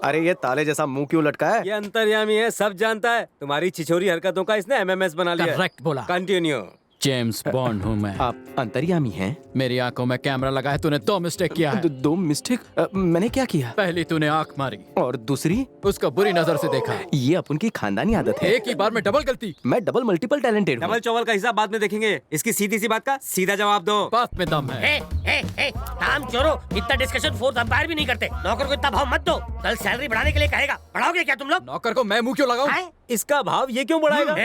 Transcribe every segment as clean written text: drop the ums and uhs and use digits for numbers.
अरे ये ताले जैसा मुंह क्यों लटका है? ये अंतर्यामी है, सब जानता है। तुम्हारी छिछोरी हरकतों का इसने एमएमएस बना लिया। करेक्ट बोला। कंटिन्यू। जेम्स बॉन्ड हूँ मैं। आप अंतर्यामी हैं? मेरी आंखों में कैमरा लगा है, तूने 2 मिस्टेक किया है। 2 मिस्टेक? मैंने क्या किया? पहली तूने आंख मारी और दूसरी? उसको बुरी नजर से देखा। ये अपन की खानदानी आदत है। एक ही बार में डबल गलती। मैं डबल मल्टीपल टैलेंटेड हूँ। डबल चौवल का हिसाब बाद में देखेंगे। इसकी सीधी सी बात का सीधा जवाब दो। बात में दम है। काम चोरो, इतना डिस्कशन फोर्थ अंपायर भी नहीं करते। नौकर को इतना भाव मत दो, कल सैलरी बढ़ाने के लिए कहेगा। बढ़ाओगे क्या तुम लोग? नौकर को मैं मुंह क्यों लगाऊं? इसका भाव ये क्यों बढ़ाएगा?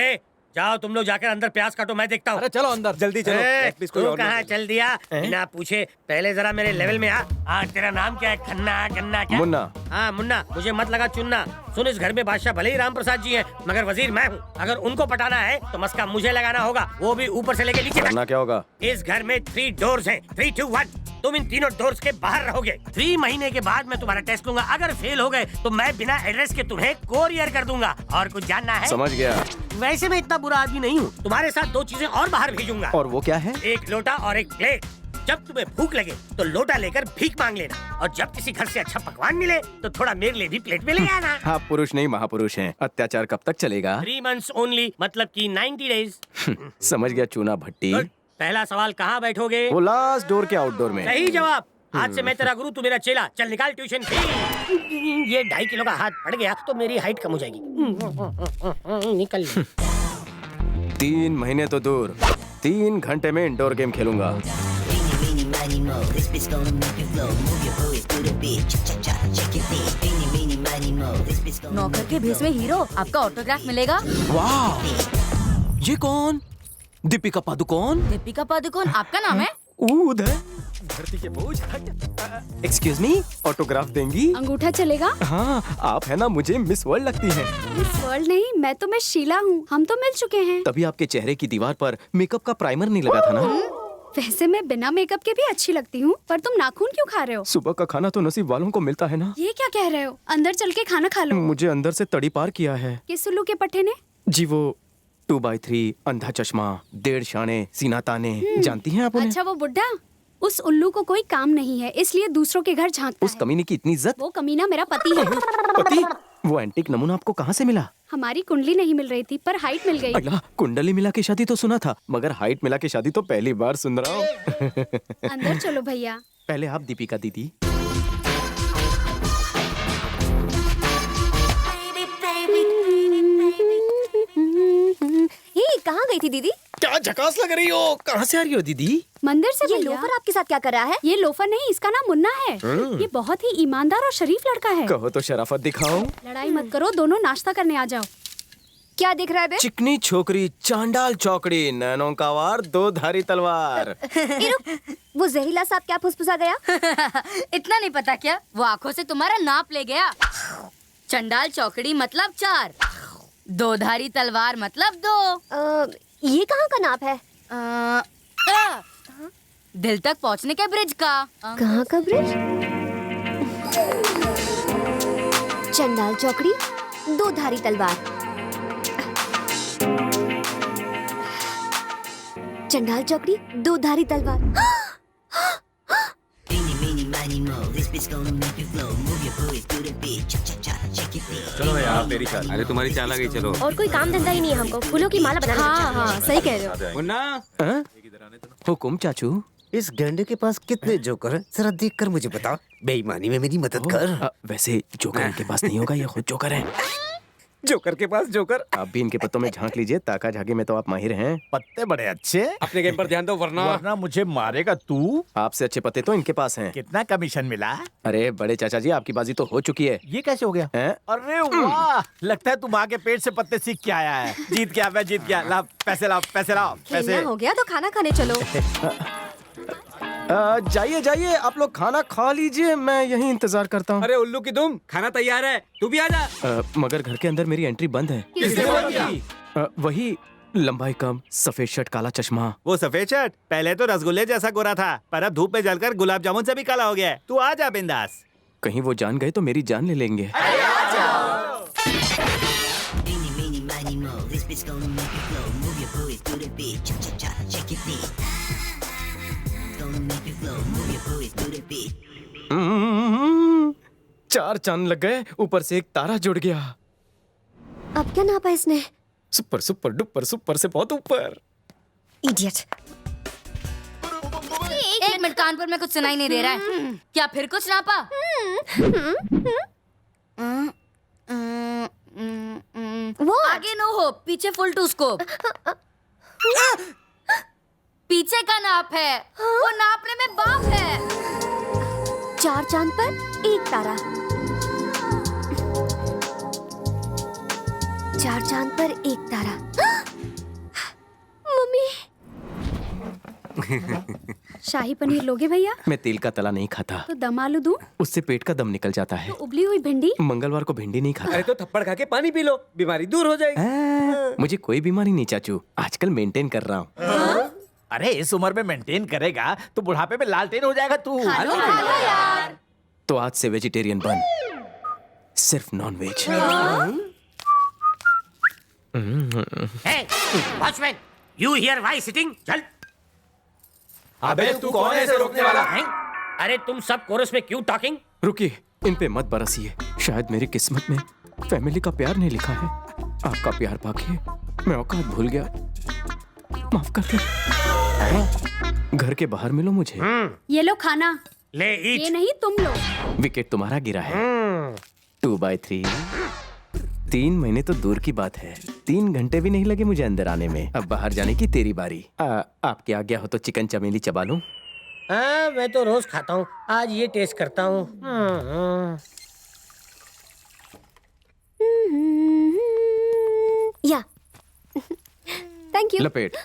जाओ तुम लोग जाकर अंदर प्याज काटो, मैं देखता हूँ। अरे चलो अंदर। जल्दी चलो। प्लीज कोई तू और कहाँ चल दिया? बिना पूछे पहले जरा मेरे लेवल में आ। तेरा नाम क्या है? खन्ना गन्ना क्या? मुन्ना। हाँ मुन्ना, मुझे मत लगा चुनना। सुन, इस घर में बादशाह भले ही राम प्रसाद जी हैं, मगर वजीर मैं हूँ। अगर उनको पटाना है तो मस्का मुझे लगाना होगा, वो भी ऊपर से लेके नीचे तक। वरना क्या होगा? इस घर में 3 डोर्स हैं, 3, 2, 1। तुम इन तीनों डोर्स के बाहर रहोगे। 3 महीने के बाद मैं तुम्हारा टेस्ट लूंगा। अगर फेल हो गए तो मैं बिना एड्रेस के तुम्हें कोरियर कर दूंगा। और कुछ जानना है? समझ गया। वैसे मैं इतना बुरा आदमी नहीं हूँ। तुम्हारे साथ 2 चीजें और बाहर भेजूंगा। और वो क्या है? एक लोटा और एक प्लेट। जब तुम्हें भूख लगे तो लोटा लेकर भीख मांग लेना, और जब किसी घर से अच्छा पकवान मिले तो थोड़ा मेरे लिए भी प्लेट में ले आना। आप पुरुष नहीं महापुरुष हैं। अत्याचार कब तक चलेगा? 3 months ओनली, मतलब कि 90 डेज। समझ गया चूना भट्टी। पहला सवाल, कहाँ बैठोगे? वो लास्ट डोर के आउटडोर में। सही जवाब। आज से मैं तेरा गुरु, तू मेरा चेला। चल निकाल ट्यूशन फी। ये 2.5 किलो का हाथ पड़ गया तो मेरी हाइट कम हो जाएगी। निकल। 3 महीने तो दूर, 3 घंटे में इंडोर गेम खेलूंगा। नौकर के भेष में हीरो, आपका ऑटोग्राफ मिलेगा। वाह, ये कौन? दीपिका पादुकोण। दीपिका पादुकोण आपका नाम है? उधर धरती के बोझ हट। एक्सक्यूज मी, ऑटोग्राफ देंगी? अंगूठा चलेगा? हाँ, आप है ना, मुझे मिस वर्ल्ड लगती हैं। मिस वर्ल्ड नहीं, मैं तो मिस शीला हूँ। हम तो मिल चुके हैं। तभी आपके चेहरे की दीवार पर मेकअप का प्राइमर नहीं लगा था ना? वैसे मैं बिना मेकअप के भी अच्छी लगती हूँ, पर तुम नाखून क्यों खा रहे हो? सुबह का खाना तो नसीब वालों को मिलता है ना। ये क्या कह रहे हो? अंदर चल के खाना खा लो। मुझे अंदर से तड़ी पार किया है। किस उल्लू के पट्टे ने? जी वो 2x3, अंधा चश्मा, 1.5 शाने, सीना ताने, जानती हैं आप उन्हें? अच्छा वो बुड्ढा? उस उल्लू को कोई काम नहीं है, इसलिए दूसरों के घर झांकता उस है। कमीने की इतनी इज्जत? वो कमीना मेरा पति है। पति? वो एंटीक नमूना आपको कहाँ से मिला? हमारी कुंडली नहीं मिल रही थी, पर हाइट मिल गई। अगला कुंडली मिला के शादी तो सुना था, मगर हाइट मिला के शादी तो पहली बार सुन रहा हूँ। अंदर चलो भैया। पहले आप दीपिका दीदी। ये कहाँ गई थी दीदी? क्या झकास लग रही हो? कहाँ से आ रही हो दीदी? मंदिर से ये भैया। लोफर आपके साथ क्या कर रहा है? ये लोफर नहीं, इसका नाम मुन्ना है। ये बहुत ही ईमानदार और शरीफ लड़का है। कहो तो शराफत दिखाओ। लड़ाई मत करो, दोनों नाश्ता करने आ जाओ। क्या दिख रहा है बे? चिकनी छोकरी, चांडाल चौकड़ी, नैनों का वार, 2 धारी तलवार। ए, रुक। वो जहरीला सांप क्या फुसफुसा गया? इतना नहीं पता क्या? वो आंखों से तुम्हारा नाप ले गया। चंडाल चौकड़ी मतलब 4, 2 धारी तलवार मतलब 2। ये कहाँ का नाप है? दिल तक पहुँचने के ब्रिज का। कहाँ का ब्रिज? चंडाल चौकड़ी, 2 धारी तलवार। चंडाल चौकड़ी, 2 धारी तलवार। चलो यार, मेरी चाल। अरे तुम्हारी चाल आ गई, चलो। और कोई काम धंधा ही नहीं है हमको, फूलों की माला बनाना। हाँ हाँ, सही कह रहे हो। मुन्ना, हाँ? हुकुम चाचू। इस गैंडे के पास कितने जोकर हैं? जरा देखकर मुझे बता। बेईमानी में मेरी मदद कर। वैसे जोकर इनके पास नहीं होगा, ये खुद जोकर है। जोकर के पास जोकर। आप भी इनके पत्तों में झांक लीजिए, ताका झाके में तो आप माहिर हैं। पत्ते बड़े अच्छे। अपने गेम पर ध्यान दो, वरना मुझे मारेगा तू। आपसे अच्छे पत्ते तो इनके पास हैं। कितना कमीशन मिला? अरे बड़े चाचा जी, आपकी बाजी तो हो चुकी है। ये कैसे हो गया? हैं? अरे वाह, लगता है तू माँ के पेट से पत्ते सीख के आया है। जीत गया, मैं जीत गया। ला पैसे, लाओ पैसे, लाओ पैसे। खेलना हो गया तो खाना खाने चलो। जाइए जाइए, आप लोग खाना खा लीजिए, मैं यहीं इंतजार करता हूँ। अरे उल्लू की तुम, खाना तैयार है, तू भी आ जा। मगर घर के अंदर मेरी एंट्री बंद है। किसने बोल दिया? वही लंबाई कम, सफेद शर्ट, काला चश्मा। वो सफेद शर्ट पहले तो रसगुल्ले जैसा गोरा था, पर अब धूप में जलकर गुलाब जामुन से भी काला हो गया है। तू आ जा बिंदास। कहीं वो जान गए तो मेरी जान ले लेंगे। 4 चांद लग गए, ऊपर से एक तारा जुड़ गया। अब क्या नापा इसने? सुपर सुपर डुपर सुपर से बहुत ऊपर। इडियट। एक मिनट, कानपुर में कुछ सुनाई नहीं दे रहा है क्या? फिर कुछ नापा? आगे नो हो, पीछे फुल टू स्कोप। पीछे का नाप है, वो नापने में बाप है। 4 चांद पर 1 तारा। 4 चांद पर 1 तारा। मम्मी। शाही पनीर लोगे भैया? मैं तेल का तला नहीं खाता, तो दम आलू दूं? उससे पेट का दम निकल जाता है। तो उबली हुई भिंडी? मंगलवार को भिंडी नहीं खाता। अरे तो थप्पड़ खा के पानी पी लो, बीमारी दूर हो जाएगी। मुझे कोई बीमारी नहीं चाचू, आजकल मेंटेन कर रहा हूँ। अरे इस उम्र में मेंटेन करेगा तो बुढ़ापे में लालटेन हो जाएगा तू। हेलो यार। तो आज से वेजिटेरियन बन, सिर्फ non veg. Hey, watchman, you here why sitting? चल। अबे तू कौन है इसे रोकने वाला? हैं? अरे तुम सब कोरस में क्यों टॉकिंग? रुकिए, इन पे मत बरसिए। शायद मेरी किस्मत में फैमिली का प्यार नहीं लिखा है। आपका प्यार पाके मैं औकात भूल गया, माफ कर दे। घर के बाहर मिलो मुझे। ये लो खाना। ले ये eat। नहीं तुम लो। विकेट तुम्हारा गिरा है। 2/3। 3 महीने तो दूर की बात है, 3 घंटे भी नहीं लगे मुझे अंदर आने में। अब बाहर जाने की तेरी बारी। आपकी आज्ञा हो तो चिकन चमेली चबा लूं? हाँ, मैं तो रोज खाता हूँ, आज ये टेस्ट करता हूँ। या। Thank you. लपेट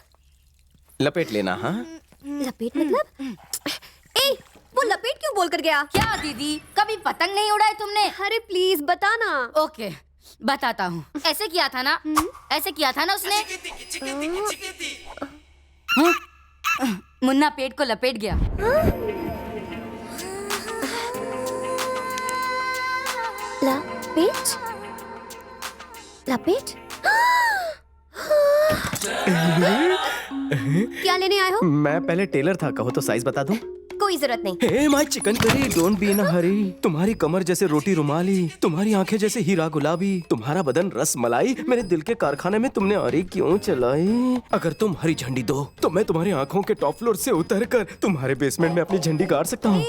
लपेट लेना। हाँ, लपेट मतलब? ए, वो लपेट क्यों बोल कर गया? क्या दीदी, कभी पतंग नहीं उड़ाई तुमने? अरे प्लीज बताना। ओके, बताता हूँ। ऐसे किया था ना, ऐसे किया था ना उसने। मुन्ना पेट को लपेट गया। लपेट? लपेट? क्या लेने आए हो? मैं पहले टेलर था, कहो तो साइज बता दूं? कोई जरूरत नहीं। Hey my chicken curry, don't be in a hurry. तुम्हारी कमर जैसे रोटी रुमाली, तुम्हारी आंखें जैसे हीरा गुलाबी, तुम्हारा बदन रस मलाई, मेरे दिल के कारखाने में तुमने आरी क्यों चलाई? अगर तुम हरी झंडी दो तो मैं तुम्हारी आंखों के टॉप फ्लोर से उतरकर तुम्हारे बेसमेंट में अपनी झंडी गाड़ सकता हूँ।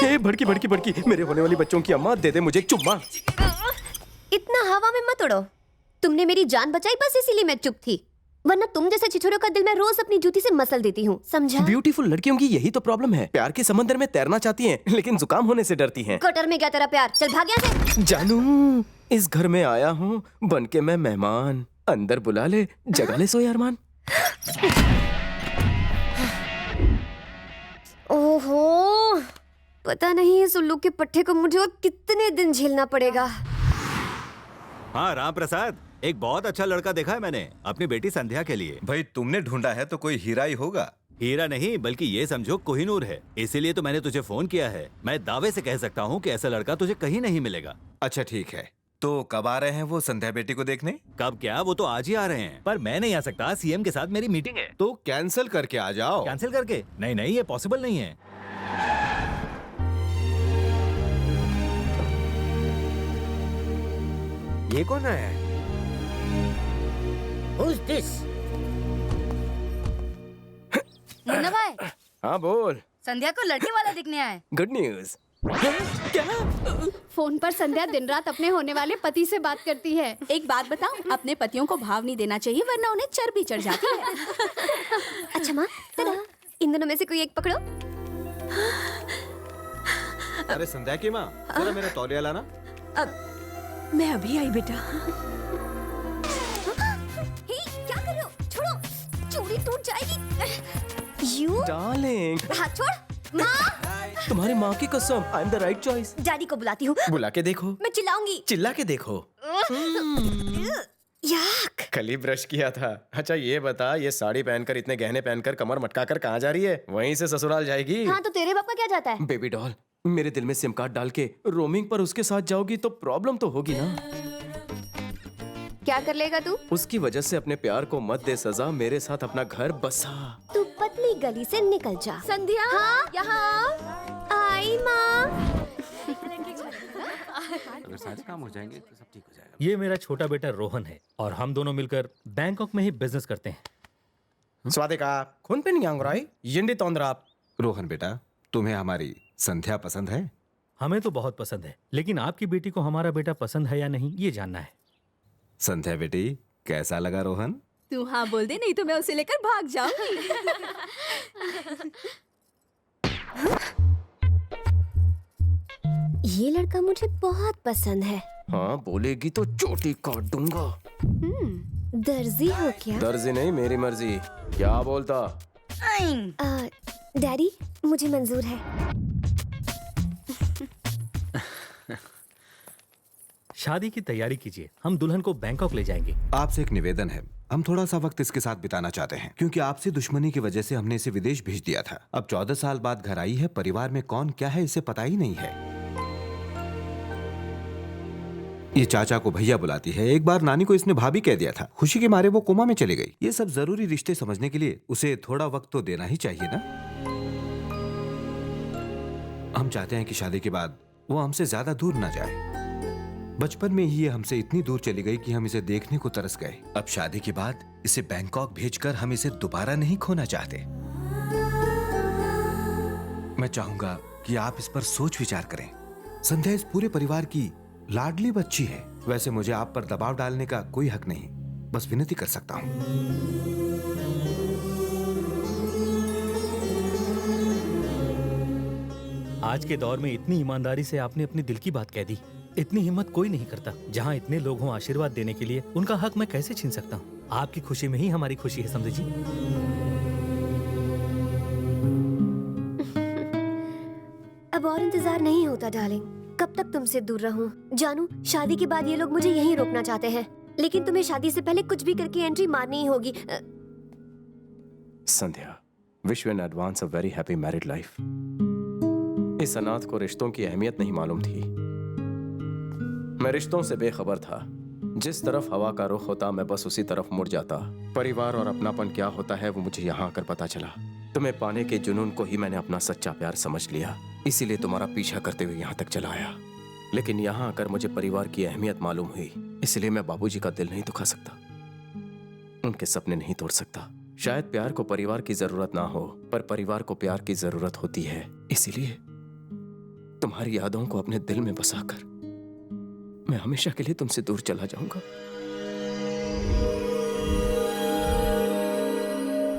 हे भड़की भड़की भड़की, मेरे होने वाली बच्चों की अम्मा, दे दे मुझे एक चुम्मा। इतना हवा में मत उड़ो। तुमने मेरी जान बचाई, बस इसीलिए मैं चुप थी, वरना तुम जैसे छिछोरों का दिल मैं रोज अपनी जूती से मसल देती हूँ, समझा? ब्यूटीफुल लड़कियों की यही तो प्रॉब्लम है, प्यार के समंदर में तैरना चाहती हैं, लेकिन जुकाम होने से डरती हैं। कटर में गया तेरा प्यार, चल भाग यहाँ से। जानू, इस घर में आया हूँ बन के मैं मेहमान, अंदर बुला ले, जगा ले सोए अरमान। ओहो, पता नहीं इस उल्लू के पट्टे को मुझे और कितने दिन झेलना पड़ेगा। हाँ राम प्रसाद, एक बहुत अच्छा लड़का देखा है मैंने अपनी बेटी संध्या के लिए। भाई तुमने ढूंढा है तो कोई हीरा ही होगा। हीरा नहीं बल्कि ये समझो कोहिनूर है, इसीलिए तो मैंने तुझे फोन किया है। मैं दावे से कह सकता हूँ कि ऐसा लड़का तुझे कहीं नहीं मिलेगा। अच्छा ठीक है, तो कब आ रहे हैं वो संध्या बेटी को देखने? कब क्या, वो तो आज ही आ रहे हैं, पर मैं नहीं आ सकता, सीएम के साथ मेरी मीटिंग है। तो कैंसिल करके आ जाओ। कैंसिल करके? नहीं नहीं, ये पॉसिबल नहीं है। ये कौन है? Who's this? मुन्ना भाई, हाँ बोल। संध्या को लड़के वाला दिखने आए। Good news. फोन पर संध्या दिन रात अपने होने वाले पति से बात करती है। एक बात बताऊं, अपने पतियों को भाव नहीं देना चाहिए वरना उन्हें चर्बी चढ़ जाती है। अच्छा माँ, चलो इन दोनों में से कोई एक पकड़ो। अरे संध्या की माँ, जरा मेरा तौलिया लाना। अब मैं अभी आई बेटा। हे, क्या कर रहे हो? छोड़ो, चूड़ी टूट जाएगी। यू डार्लिंग, हाथ छोड़। माँ, तुम्हारी माँ की कसम, I am the right choice. Daddy को बुलाती हूँ। बुला के देखो। मैं चिल्लाऊंगी। चिल्ला के देखो। याक। कल ही ब्रश किया था। अच्छा ये बता, ये साड़ी पहनकर, इतने गहने पहनकर, कमर मटकाकर कहाँ जा रही है? वहीं से ससुराल जाएगी। हाँ तो तेरे बाप का क्या जाता है? बेबी डॉल, मेरे दिल में सिम कार्ड डाल के रोमिंग पर उसके साथ जाओगी तो प्रॉब्लम तो होगी ना। क्या कर लेगा तू? उसकी वजह से अपने प्यार को मत दे सजा, मेरे साथ अपना घर बसा। तू पतली गली से निकल जा। संध्या, हाँ? यहाँ आई माँ। सारे काम हो जाएंगे तो सब ठीक हो जाएगा। ये मेरा छोटा बेटा रोहन है और हम दोनों मिलकर बैंकॉक में ही बिजनेस करते हैं। स्वादिका खुनपिन यांगराई यिंडी तोंद्राप। रोहन बेटा, तुम्हें हमारी संध्या पसंद है? हमें तो बहुत पसंद है, लेकिन आपकी बेटी को हमारा बेटा पसंद है या नहीं ये जानना है। संध्या बेटी, कैसा लगा रोहन? तू हाँ बोल दे, नहीं तो मैं उसे लेकर भाग जाऊंगी। ये लड़का मुझे बहुत पसंद है। हाँ बोलेगी तो चोटी काट दूंगा। दर्जी हो क्या? दर्जी नहीं, मेरी मर्जी। क्या बोलता? डैडी, मुझे मंजूर है। शादी की तैयारी कीजिए, हम दुल्हन को बैंकॉक ले जाएंगे। आपसे एक निवेदन है, हम थोड़ा सा वक्त इसके साथ बिताना चाहते हैं, क्योंकि आपसे दुश्मनी की वजह से हमने इसे विदेश भेज दिया था। अब 14 साल बाद घर आई है, परिवार में कौन क्या है इसे पता ही नहीं है। ये चाचा को भैया बुलाती है, एक बार नानी को इसने भाभी कह दिया था। खुशी के मारे वो कोमा में चली गई। ये सब जरूरी रिश्ते समझने के लिए उसे थोड़ा वक्त तो देना ही चाहिए ना। हम चाहते हैं कि शादी के बाद वो हमसे ज्यादा दूर ना जाए। बचपन में ही ये हमसे इतनी दूर चली गई कि हम इसे देखने को तरस गए। अब शादी के बाद इसे बैंकॉक भेजकर हम इसे दोबारा नहीं खोना चाहते। मैं चाहूंगा कि आप इस पर सोच विचार करें। संध्या इस पूरे परिवार की लाडली बच्ची है। वैसे मुझे आप पर दबाव डालने का कोई हक नहीं, बस विनती कर सकता हूं। आज के दौर में इतनी ईमानदारी से आपने अपने दिल की बात कह दी। इतनी हिम्मत कोई नहीं करता। जहाँ इतने लोग हों आशीर्वाद देने के लिए, उनका हक मैं कैसे छीन सकता हूँ? आपकी खुशी में ही हमारी खुशी है, समझे जी। अब और इंतजार नहीं होता डार्लिंग। कब तक तुमसे दूर रहूं? जानू, शादी के बाद ये लोग मुझे यहीं रोकना चाहते हैं, लेकिन तुम्हें शादी से पहले कुछ भी करके एंट्री मारनी ही होगी। Sandhya, wish you in advance a very happy married life. इस अनाथ को रिश्तों की अहमियत नहीं मालूम थी। मैं रिश्तों से बेखबर था। जिस तरफ हवा का रुख होता मैं बस उसी तरफ मुड़ जाता। परिवार और अपनापन क्या होता है वो मुझे यहाँ आकर पता चला। तुम्हें पाने के जुनून को ही मैंने अपना सच्चा प्यार समझ लिया, इसीलिए तुम्हारा पीछा करते हुए यहाँ तक चला आया। लेकिन यहाँ आकर मुझे परिवार की अहमियत मालूम हुई, इसलिए मैं बाबूजी का दिल नहीं दुखा सकता, उनके सपने नहीं तोड़ सकता। शायद प्यार को परिवार की जरूरत ना हो, पर परिवार को प्यार की जरूरत होती है। इसीलिए तुम्हारी यादों को अपने दिल में बसाकर मैं हमेशा के लिए तुमसे दूर चला जाऊंगा।